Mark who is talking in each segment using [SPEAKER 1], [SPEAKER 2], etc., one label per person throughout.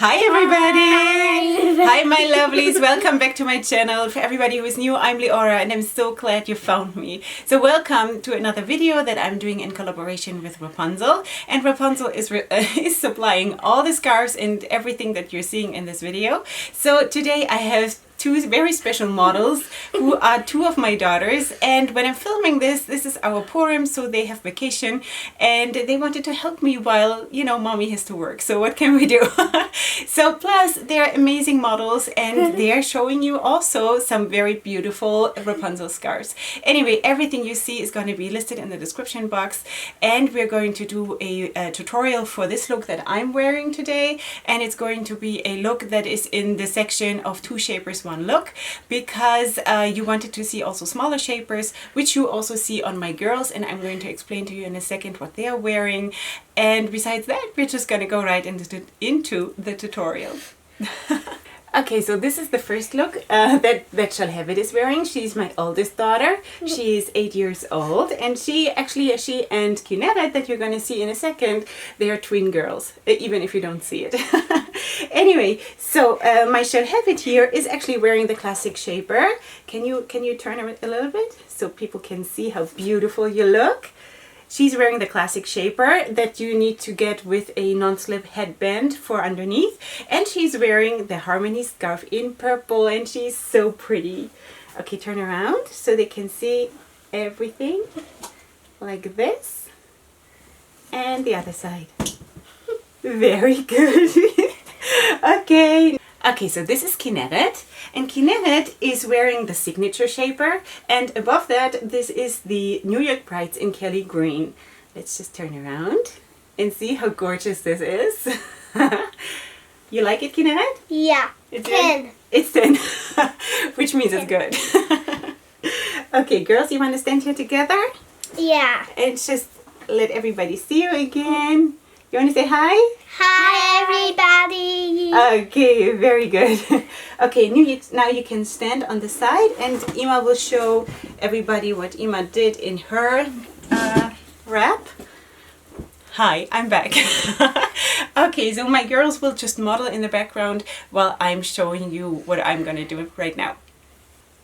[SPEAKER 1] Hi everybody! Hi my lovelies, welcome back to my channel. For everybody who is new, I'm Leorah and I'm so glad you found me. So welcome to another video that I'm doing in collaboration with Wrapunzel. And Wrapunzel is supplying all the scarves and everything that you're seeing in this video. So today I have two very special models who are two of my daughters, and when I'm filming this is our Purim, so they have vacation and they wanted to help me while, you know, mommy has to work. So what can we do? So plus they're amazing models and they're showing you also some very beautiful Rapunzel scarves. Anyway, everything you see is going to be listed in the description box, and we're going to do a tutorial for this look that I'm wearing today, and it's going to be a look that is in the section of two shapers one look, because you wanted to see also smaller shapers, which you also see on my girls, and I'm going to explain to you in a second what they are wearing. And besides that, we're just going to go right into the tutorial. Okay, so this is the first look that SHALHEVET is wearing. She's my oldest daughter. She's 8 years old, and she and KINNERET, that you're going to see in a second, they are twin girls, even if you don't see it. Anyway, so my SHALHEVET here is actually wearing the classic shaper. Can you turn it a little bit so people can see how beautiful you look? She's wearing the classic shaper that you need to get with a non-slip headband for underneath. And she's wearing the Harmony scarf in purple, and she's so pretty. Okay, turn around so they can see everything like this. And the other side. Very good. Okay, so this is KINNERET, and KINNERET is wearing the signature shaper, and above that this is the New York Brides in Kelly Green. Let's just turn around and see how gorgeous this is. You like it, KINNERET?
[SPEAKER 2] Yeah.
[SPEAKER 1] It's
[SPEAKER 2] 10.
[SPEAKER 1] It's 10, which means it's good. Okay, girls, you want to stand here together?
[SPEAKER 2] Yeah.
[SPEAKER 1] And just let everybody see you again. You want to say hi?
[SPEAKER 2] Hi, everybody.
[SPEAKER 1] Okay, very good. Okay, now you can stand on the side, and Ima will show everybody what Ima did in her wrap. Hi, I'm back. Okay, so my girls will just model in the background while I'm showing you what I'm gonna do right now.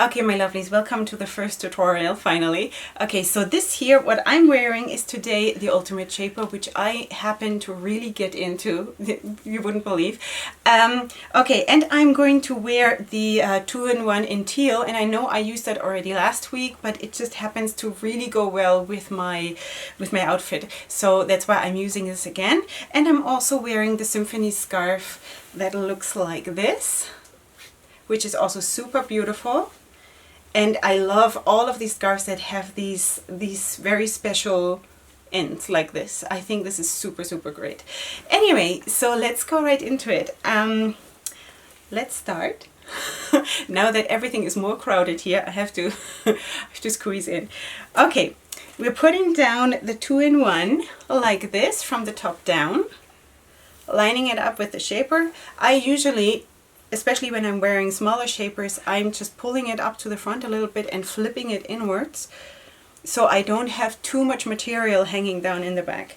[SPEAKER 1] Okay, my lovelies, welcome to the first tutorial, finally. Okay, so this here, what I'm wearing is today the ultimate shaper, which I happen to really get into, you wouldn't believe. Okay, and I'm going to wear the 2-in-1 in teal, and I know I used that already last week, but it just happens to really go well with my outfit. So that's why I'm using this again. And I'm also wearing the symphony scarf that looks like this, which is also super beautiful. And I love all of these scarves that have these very special ends like this. I think this is super, super great. Anyway, so let's go right into it. Let's start. Now that everything is more crowded here, I have to squeeze in. Okay, we're putting down the 2-in-1 like this from the top down, lining it up with the shaper. I usually, especially when I'm wearing smaller shapers, I'm just pulling it up to the front a little bit and flipping it inwards, so I don't have too much material hanging down in the back.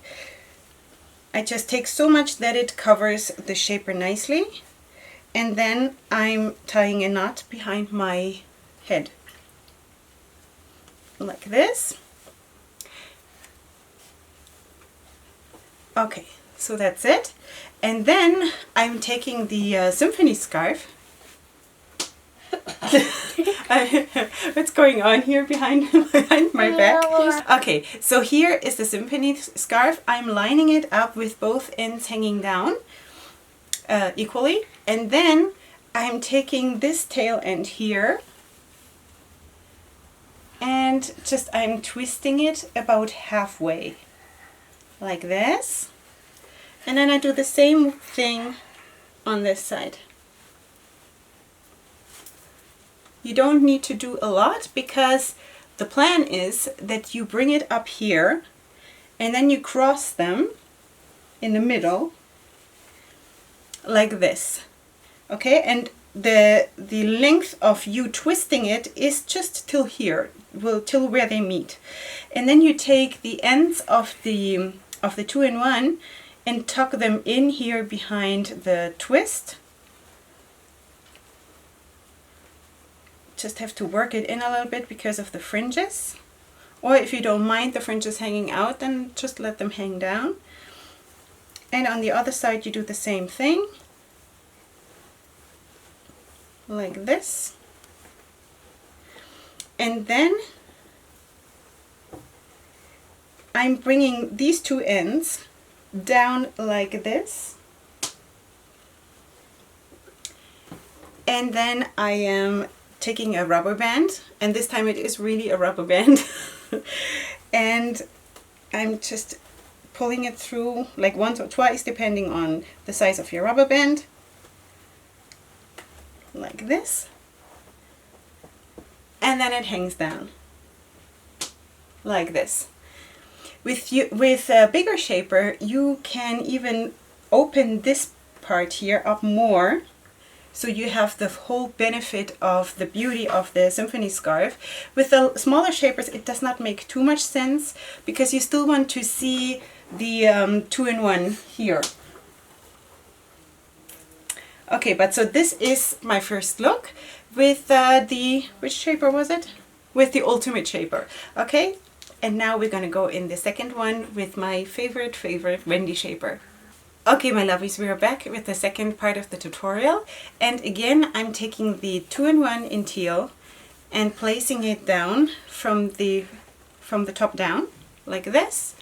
[SPEAKER 1] I just take so much that it covers the shaper nicely, and then I'm tying a knot behind my head like this. Okay, so that's it. And then I'm taking the symphony scarf. What's going on here behind my back? Okay, so here is the symphony scarf. I'm lining it up with both ends hanging down equally. And then I'm taking this tail end here and just I'm twisting it about halfway like this. And then I do the same thing on this side. You don't need to do a lot, because the plan is that you bring it up here and then you cross them in the middle like this. Okay, and the length of you twisting it is just till here, till where they meet. And then you take the ends of the 2-in-1 and tuck them in here behind the twist. Just have to work it in a little bit because of the fringes. Or if you don't mind the fringes hanging out, then just let them hang down. And on the other side you do the same thing. Like this. And then I'm bringing these two ends down like this. And then I am taking a rubber band, and this time it is really a rubber band. And I'm just pulling it through like once or twice depending on the size of your rubber band. Like this. And then it hangs down. Like this. With a bigger shaper, you can even open this part here up more, so you have the whole benefit of the beauty of the symphony scarf. With the smaller shapers, it does not make too much sense because you still want to see the 2-in-1 here. Okay, but so this is my first look with which shaper was it? With the ultimate shaper. Okay, and now we're gonna go in the second one with my favorite Wendy shaper. Okay, my lovies, we are back with the second part of the tutorial. And again, I'm taking the 2-in-1 in teal and placing it down from the top down, like this.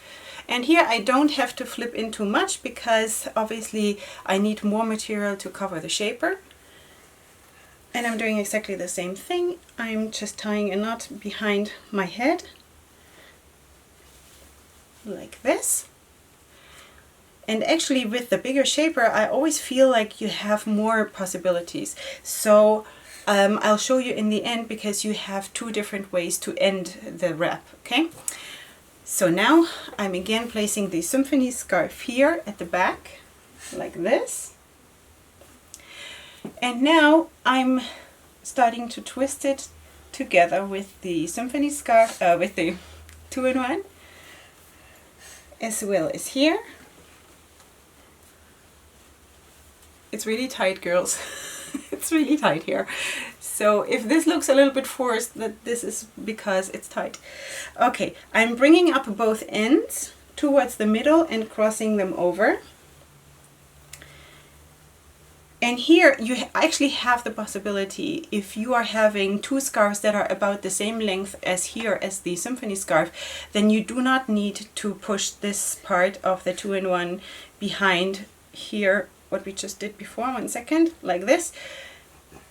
[SPEAKER 1] And here I don't have to flip in too much because obviously I need more material to cover the shaper. And I'm doing exactly the same thing. I'm just tying a knot behind my head, like this. And actually with the bigger shaper, I always feel like you have more possibilities. So I'll show you in the end because you have two different ways to end the wrap, okay? So now I'm again placing the symphony scarf here at the back, like this. And now I'm starting to twist it together with the symphony scarf, with the 2-in-1, as well as here. It's really tight, girls. It's really tight here. So if this looks a little bit forced, this is because it's tight. Okay, I'm bringing up both ends towards the middle and crossing them over. And here you actually have the possibility, if you are having two scarves that are about the same length as here as the symphony scarf, then you do not need to push this part of the 2-in-1 behind here, what we just did before, 1 second, like this.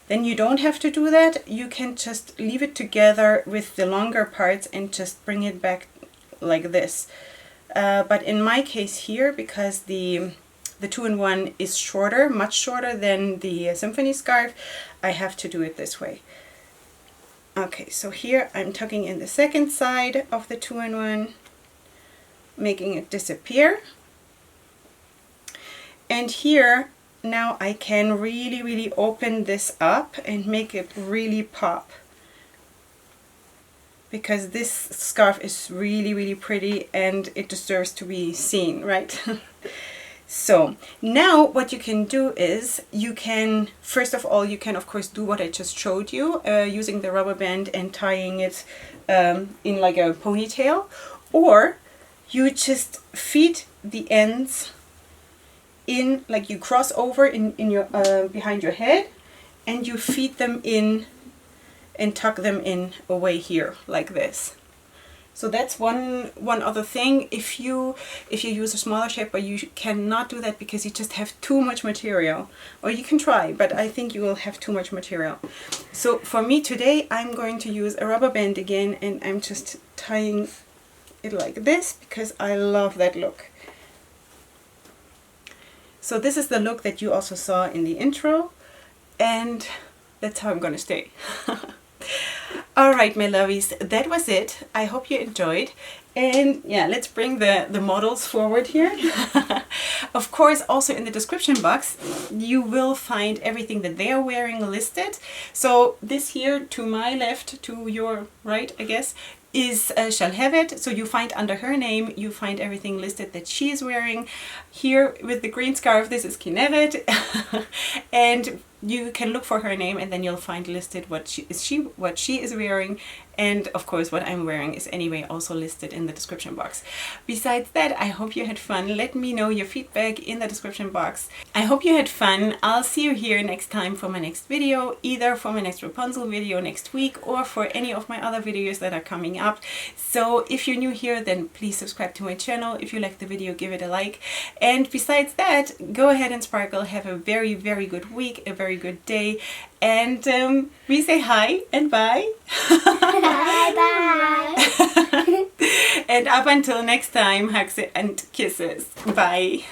[SPEAKER 1] Then you don't have to do that. You can just leave it together with the longer parts and just bring it back like this. But in my case here, because the 2-in-1 is shorter, much shorter than the symphony scarf, I have to do it this way. Okay, so here I'm tucking in the second side of the 2-in-1, making it disappear. And here now I can really open this up and make it really pop, because this scarf is really pretty and it deserves to be seen, right? So now what you can do is you can, first of all, you can of course do what I just showed you, using the rubber band and tying it in like a ponytail, or you just feed the ends in, like you cross over in your behind your head, and you feed them in and tuck them in away here like this. So that's one other thing. If you use a smaller shaper, you cannot do that because you just have too much material. Or you can try, but I think you will have too much material. So for me today, I'm going to use a rubber band again, and I'm just tying it like this because I love that look. So this is the look that you also saw in the intro, and that's how I'm gonna stay. Alright, my lovies, that was it. I hope you enjoyed. And yeah, let's bring the models forward here. Of course, also in the description box, you will find everything that they are wearing listed. So this here to my left, to your right, I guess, is SHALHEVET. So you find under her name, you find everything listed that she is wearing. here with the green scarf, this is Kinneret. And you can look for her name and then you'll find listed what she is wearing, and of course what I'm wearing is anyway also listed in the description box. Besides that, I hope you had fun. Let me know your feedback in the description box. I hope you had fun. I'll see you here next time for my next video, either for my next Wrapunzel video next week or for any of my other videos that are coming up. So if you're new here, then please subscribe to my channel. If you like the video, give it a like. And besides that, go ahead and sparkle. Have a very, very good week, a very good day, and we say hi and bye.
[SPEAKER 2] Bye bye.
[SPEAKER 1] And up until next time, hugs and kisses. Bye.